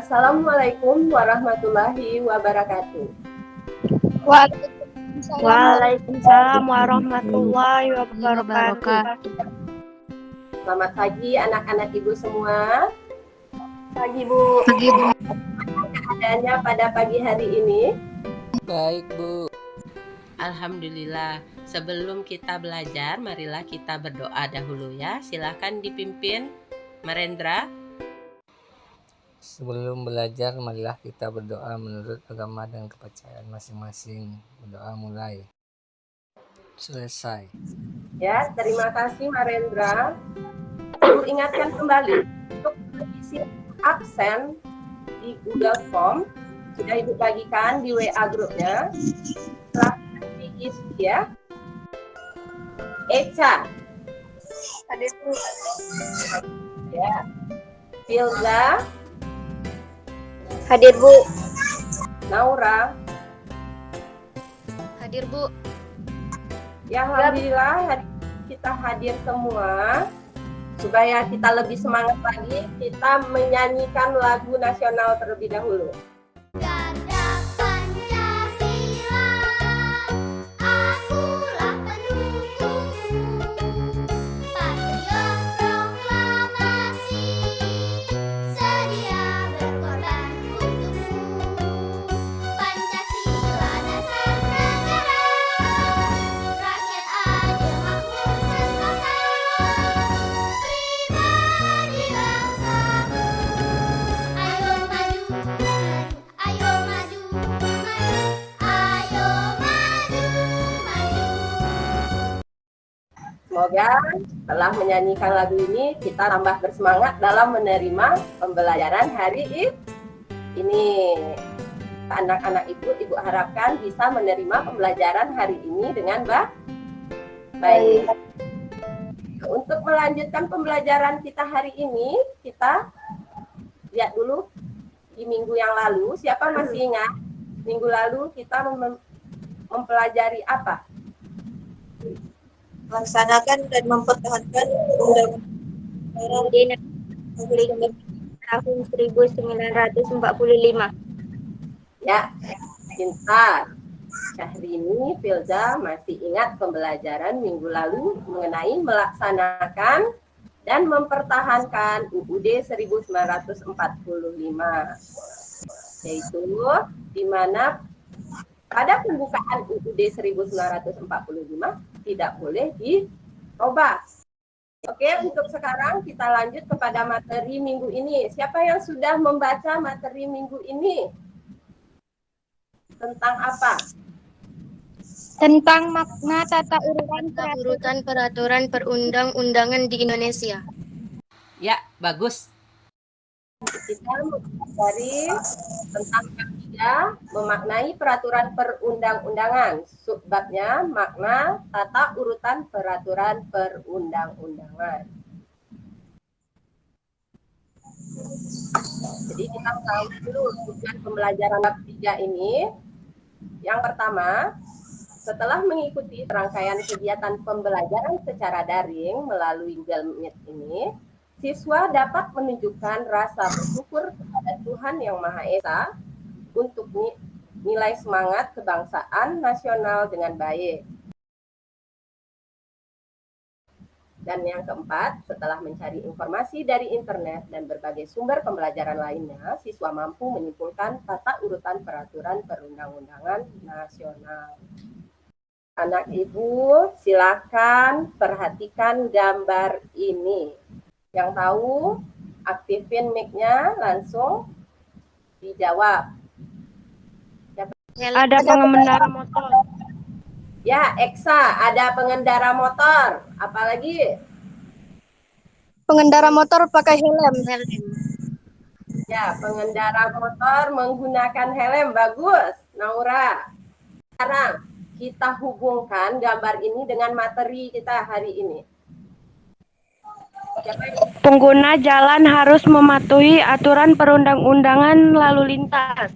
Assalamualaikum warahmatullahi wabarakatuh. Waalaikumsalam warahmatullahi wabarakatuh. Selamat pagi anak-anak ibu semua. Pagi Bu. Keadaannya pada pagi hari ini? Baik Bu. Alhamdulillah. Sebelum kita belajar, marilah kita berdoa dahulu ya. Silahkan dipimpin Marendra. Sebelum belajar, marilah kita berdoa menurut agama dan kepercayaan masing-masing. Berdoa mulai. Selesai. Ya, terima kasih Marendra. Ibu ingatkan kembali untuk mengisi absen di Google Form sudah Ibu bagikan di WA grupnya. Silahkan diisi ya. Eca. Hadir Bu. Ya. Filza. Hadir Bu. Naura. Hadir Bu. Ya, alhamdulillah hari kita hadir semua. Supaya kita lebih semangat lagi, kita menyanyikan lagu nasional terlebih dahulu. Garda Pancasila, akulah pendukungmu. Patriot proklamasi, sedia berkorban untukmu. Pancasila dasar negara, rakyat adil makmur sentosa. Pribadi bangsamu, ayo maju, ayo maju, ayo maju, maju. Semoga setelah menyanyikan lagu ini, kita tambah bersemangat dalam menerima pembelajaran hari ini. Anak-anak ibu harapkan bisa menerima pembelajaran hari ini dengan baik. Untuk melanjutkan pembelajaran kita hari ini, kita lihat dulu di minggu yang lalu. Siapa masih ingat? Minggu lalu kita mempelajari apa? Melaksanakan dan mempertahankan Undang-Undang tahun 1945. Ya, pintar. Syahrini, Filza masih ingat pembelajaran minggu lalu mengenai melaksanakan dan mempertahankan UUD 1945. Yaitu di mana pada pembukaan UUD 1945 tidak boleh dirubah. Oke, untuk sekarang kita lanjut kepada materi minggu ini. Siapa yang sudah membaca materi minggu ini? Tentang apa? Tentang makna tata Urutan peraturan perundang-undangan di Indonesia. Ya, bagus. Kita mempelajari tentang ketiga, memaknai peraturan perundang-undangan. Subbabnya makna tata urutan peraturan perundang-undangan. Jadi kita tahu dulu tujuan pembelajaran bab 3 ini. Yang pertama, setelah mengikuti rangkaian kegiatan pembelajaran secara daring melalui Google Meet ini, siswa dapat menunjukkan rasa bersyukur kepada Tuhan Yang Maha Esa untuk nilai semangat kebangsaan nasional dengan baik. Dan yang keempat, setelah mencari informasi dari internet dan berbagai sumber pembelajaran lainnya, siswa mampu menyimpulkan tata urutan peraturan perundang-undangan nasional. Anak ibu, silakan perhatikan gambar ini. Yang tahu, aktifin mic-nya, langsung dijawab. Ada pengendara motor. Ya, Eksa, ada pengendara motor. Apalagi? Pengendara motor pakai helm. Ya, pengendara motor menggunakan helm. Bagus, Naura. Sekarang kita hubungkan gambar ini dengan materi kita hari ini. Pengguna jalan harus mematuhi aturan perundang-undangan lalu lintas.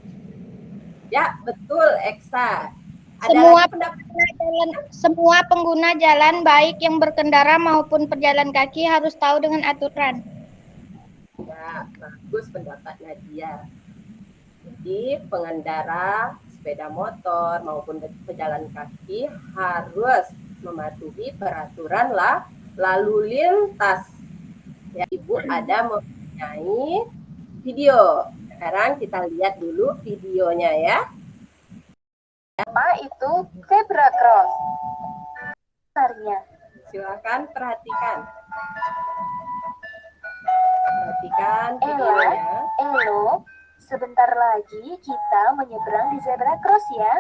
Ya, betul, Eksa. Semua pengguna jalan baik yang berkendara maupun pejalan kaki harus tahu dengan aturan. Ya, bagus pendapat Nadia. Jadi pengendara sepeda motor maupun pejalan kaki harus mematuhi peraturan lalu lintas. Ya, Ibu ada mempunyai video. Sekarang kita lihat dulu videonya ya. Apa itu zebra cross? Sebenarnya, Silakan perhatikan. Perhatikan videonya. Elo, sebentar lagi kita menyeberang di zebra cross ya.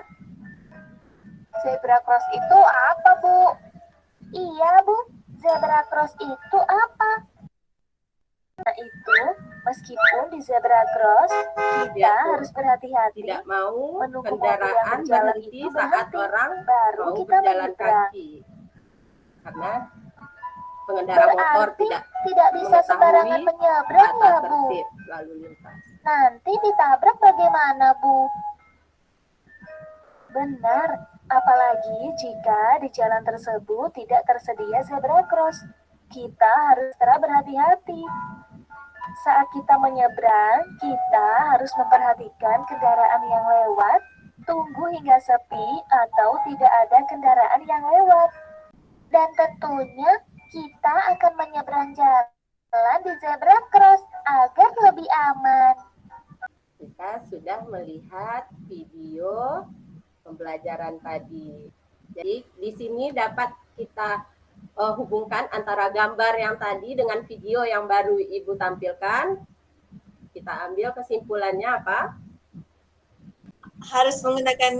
Zebra cross itu apa, Bu? Iya, Bu. Zebra cross itu apa? Nah, itu meskipun di zebra cross kita Ya, Bu. harus berhati-hati Tidak mau menunggu mobil yang kendaraan berjalan berhenti itu saat berhenti. orang Baru mau kita berjalan menyeberang. kaki. Karena pengendara motor Berarti tidak tidak bisa sembarangan mengetahui menyeberang tata ya, Bu. tertib lalu lintas. Nanti ditabrak bagaimana, Bu? Benar, apalagi jika di jalan tersebut tidak tersedia zebra cross. Kita harus extra berhati-hati. Saat kita menyeberang, kita harus memperhatikan kendaraan yang lewat, tunggu hingga sepi atau tidak ada kendaraan yang lewat. Dan tentunya kita akan menyeberang jalan di zebra cross agar lebih aman. Kita sudah melihat video pembelajaran tadi. Jadi di sini dapat kita hubungkan antara gambar yang tadi dengan video yang baru Ibu tampilkan. Kita ambil kesimpulannya apa? Harus menggunakan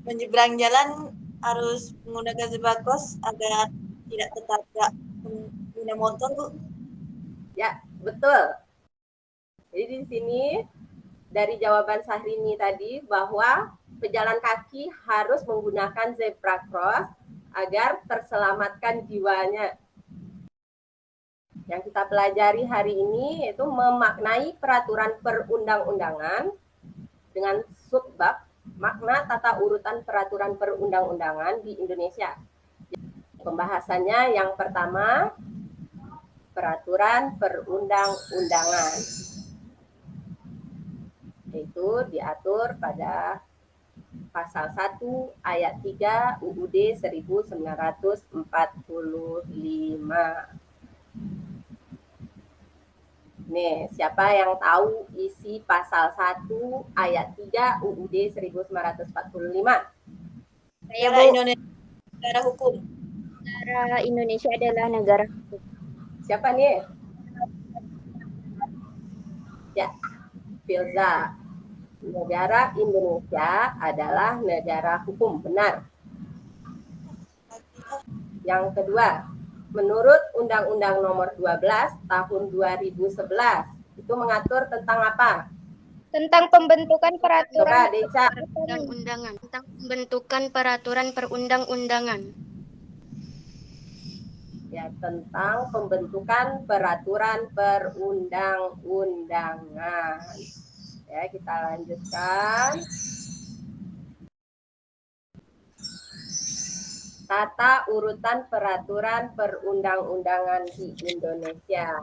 menyeberang jalan harus menggunakan zebra cross agar tidak tertabrak pengguna motor, Bu. Ya, betul. Jadi di sini dari jawaban Syahrini tadi bahwa pejalan kaki harus menggunakan zebra cross agar terselamatkan jiwanya. Yang kita pelajari hari ini yaitu memaknai peraturan perundang-undangan dengan subbab makna tata urutan peraturan perundang-undangan di Indonesia. Pembahasannya yang pertama, peraturan perundang-undangan. Yaitu diatur pada Pasal 1 ayat 3 UUD 1945. Nih, siapa yang tahu isi pasal 1 ayat 3 UUD 1945? Negara Indonesia negara hukum. Negara Indonesia adalah negara hukum. Siapa nih? Ya, Filza. Negara Indonesia adalah negara hukum, benar. Yang kedua, menurut Undang-Undang Nomor 12 Tahun 2011, itu mengatur tentang apa? Tentang pembentukan Coba, peraturan Deca. Perundang-undangan tentang pembentukan peraturan perundang-undangan. Ya, tentang pembentukan peraturan perundang-undangan. Ya, kita lanjutkan. Tata urutan peraturan perundang-undangan di Indonesia.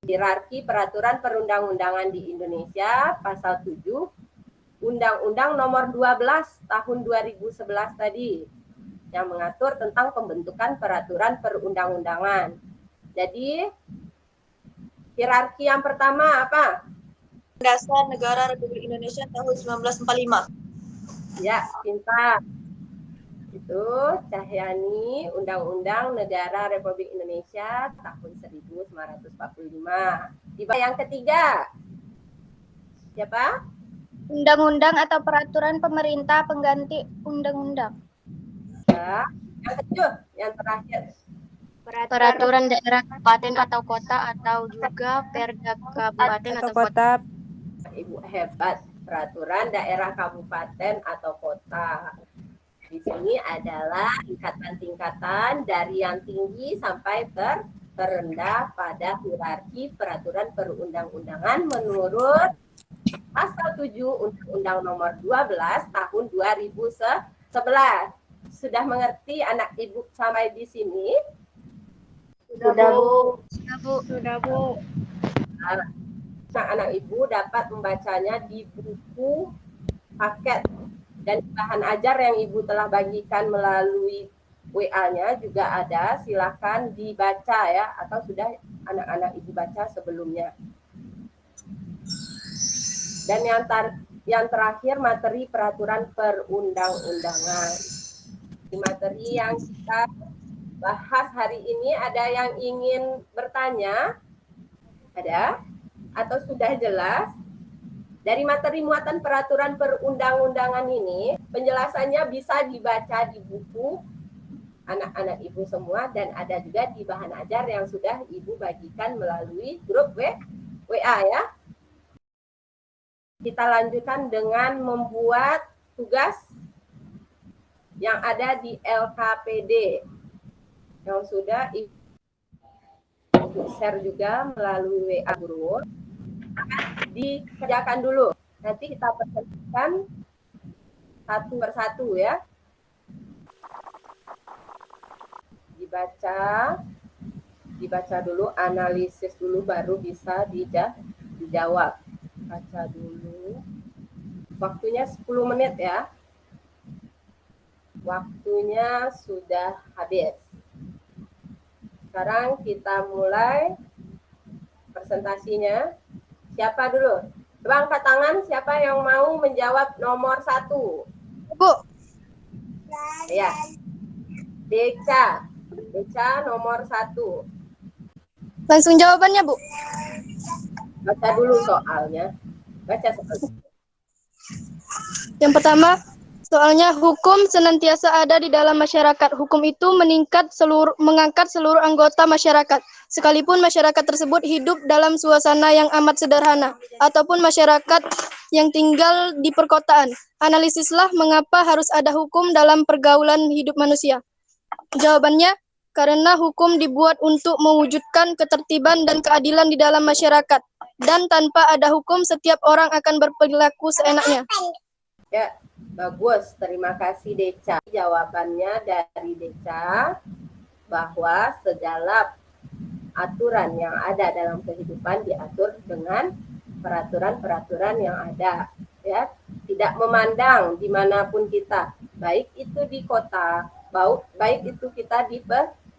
Hierarki peraturan perundang-undangan di Indonesia, pasal 7, Undang-Undang Nomor 12 Tahun 2011 tadi, yang mengatur tentang pembentukan peraturan perundang-undangan. Jadi, hierarki yang pertama apa? Dasar Negara Republik Indonesia tahun 1945. Ya, pintar. Itu Cahyani, Undang-Undang Negara Republik Indonesia tahun 1945. Yang ketiga, siapa? undang-undang atau peraturan pemerintah pengganti undang-undang. Ya. Yang ketujuh, yang terakhir. Peraturan daerah kabupaten atau kota atau juga perda kabupaten atau kota. Ibu hebat, peraturan daerah kabupaten atau kota. Di sini adalah tingkatan-tingkatan dari yang tinggi sampai terendah pada hierarki peraturan perundang-undangan menurut Pasal 7 Undang-Undang Nomor 12 Tahun 2011. Sudah mengerti anak ibu sampai di sini? Sudah, Bu. Sudah, Bu. Sudah, Bu. Anak-anak ibu dapat membacanya di buku paket dan bahan ajar yang ibu telah bagikan melalui WA-nya juga ada. Silakan dibaca ya, atau sudah anak-anak ibu baca sebelumnya. Dan yang terakhir materi peraturan perundang-undangan. Di materi yang kita bahas hari ini, ada yang ingin bertanya? Ada? Atau sudah jelas? Dari materi muatan peraturan perundang-undangan ini, penjelasannya bisa dibaca di buku anak-anak ibu semua, dan ada juga di bahan ajar yang sudah ibu bagikan melalui grup WA ya. Kita lanjutkan dengan membuat tugas yang ada di LKPD yang sudah ibu share juga melalui WA guru. Dikerjakan dulu. Nanti kita perhatikan satu persatu ya. Dibaca dulu, analisis dulu, baru bisa dijawab. Baca dulu. Waktunya 10 menit ya. Waktunya sudah habis. Sekarang kita mulai presentasinya. Siapa dulu? Coba angkat tangan siapa yang mau menjawab nomor 1. Bu. Ya. Deca nomor 1. Langsung jawabannya, Bu. Baca dulu soalnya. Baca soalnya. Yang pertama, soalnya hukum senantiasa ada di dalam masyarakat. Hukum itu mengangkat seluruh anggota masyarakat. Sekalipun masyarakat tersebut hidup dalam suasana yang amat sederhana, ataupun masyarakat yang tinggal di perkotaan. Analisislah mengapa harus ada hukum dalam pergaulan hidup manusia. Jawabannya, karena hukum dibuat untuk mewujudkan ketertiban dan keadilan di dalam masyarakat. Dan tanpa ada hukum, setiap orang akan berperilaku seenaknya. Ya, bagus. Terima kasih Deca. Jawabannya dari Deca bahwa segala aturan yang ada dalam kehidupan diatur dengan peraturan-peraturan yang ada. Ya, tidak memandang dimanapun kita, baik itu di kota, baik itu kita di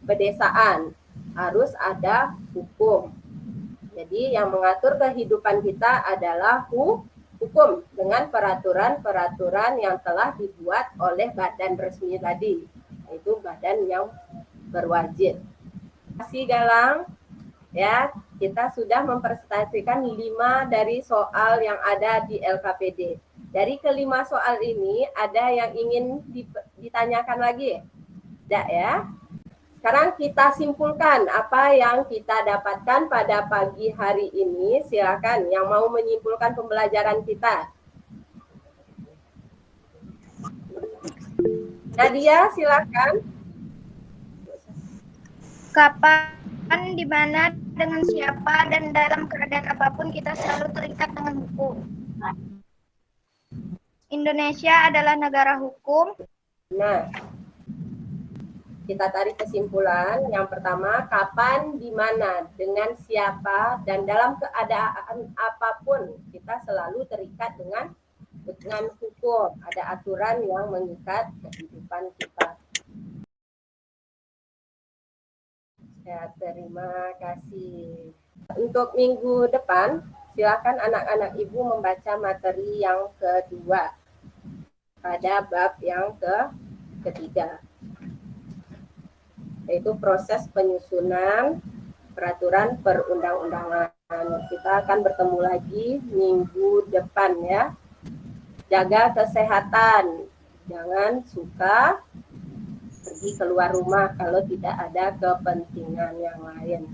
pedesaan, harus ada hukum. Jadi yang mengatur kehidupan kita adalah hukum dengan peraturan-peraturan yang telah dibuat oleh badan resmi tadi, yaitu badan yang berwajib. Terima kasih Galang. Ya, kita sudah mempresentasikan 5 dari soal yang ada di LKPD. Dari kelima soal ini, ada yang ingin ditanyakan lagi? Tidak ya? Sekarang kita simpulkan apa yang kita dapatkan pada pagi hari ini. Silakan yang mau menyimpulkan pembelajaran kita. Nadia, silakan. Kapan, di mana, dengan siapa, dan dalam keadaan apapun kita selalu terikat dengan hukum. Indonesia adalah negara hukum. Nah, kita tarik kesimpulan. Yang pertama, kapan, di mana, dengan siapa, dan dalam keadaan apapun kita selalu terikat dengan hukum. Ada aturan yang mengikat kehidupan kita. Ya, terima kasih. Untuk minggu depan, silakan anak-anak ibu membaca materi yang kedua pada bab yang ketiga, yaitu proses penyusunan peraturan perundang-undangan. Kita akan bertemu lagi minggu depan ya. Jaga kesehatan, jangan suka pergi keluar rumah kalau tidak ada kepentingan yang lain.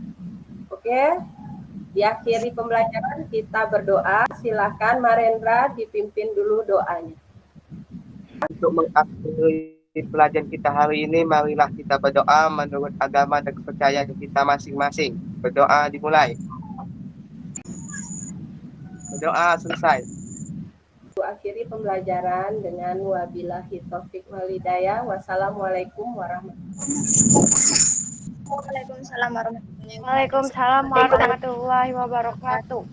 Oke, diakhiri pembelajaran kita berdoa. Silakan Marendra dipimpin dulu doanya. Untuk mengakhiri pelajaran kita hari ini, marilah kita berdoa menurut agama dan kepercayaan kita masing-masing. Berdoa dimulai. Berdoa selesai. Akhiri pembelajaran dengan wabillahi taufik wal hidayah. Wassalamualaikum warahmatullahi wabarakatuh. Waalaikumsalam warahmatullahi wabarakatuh.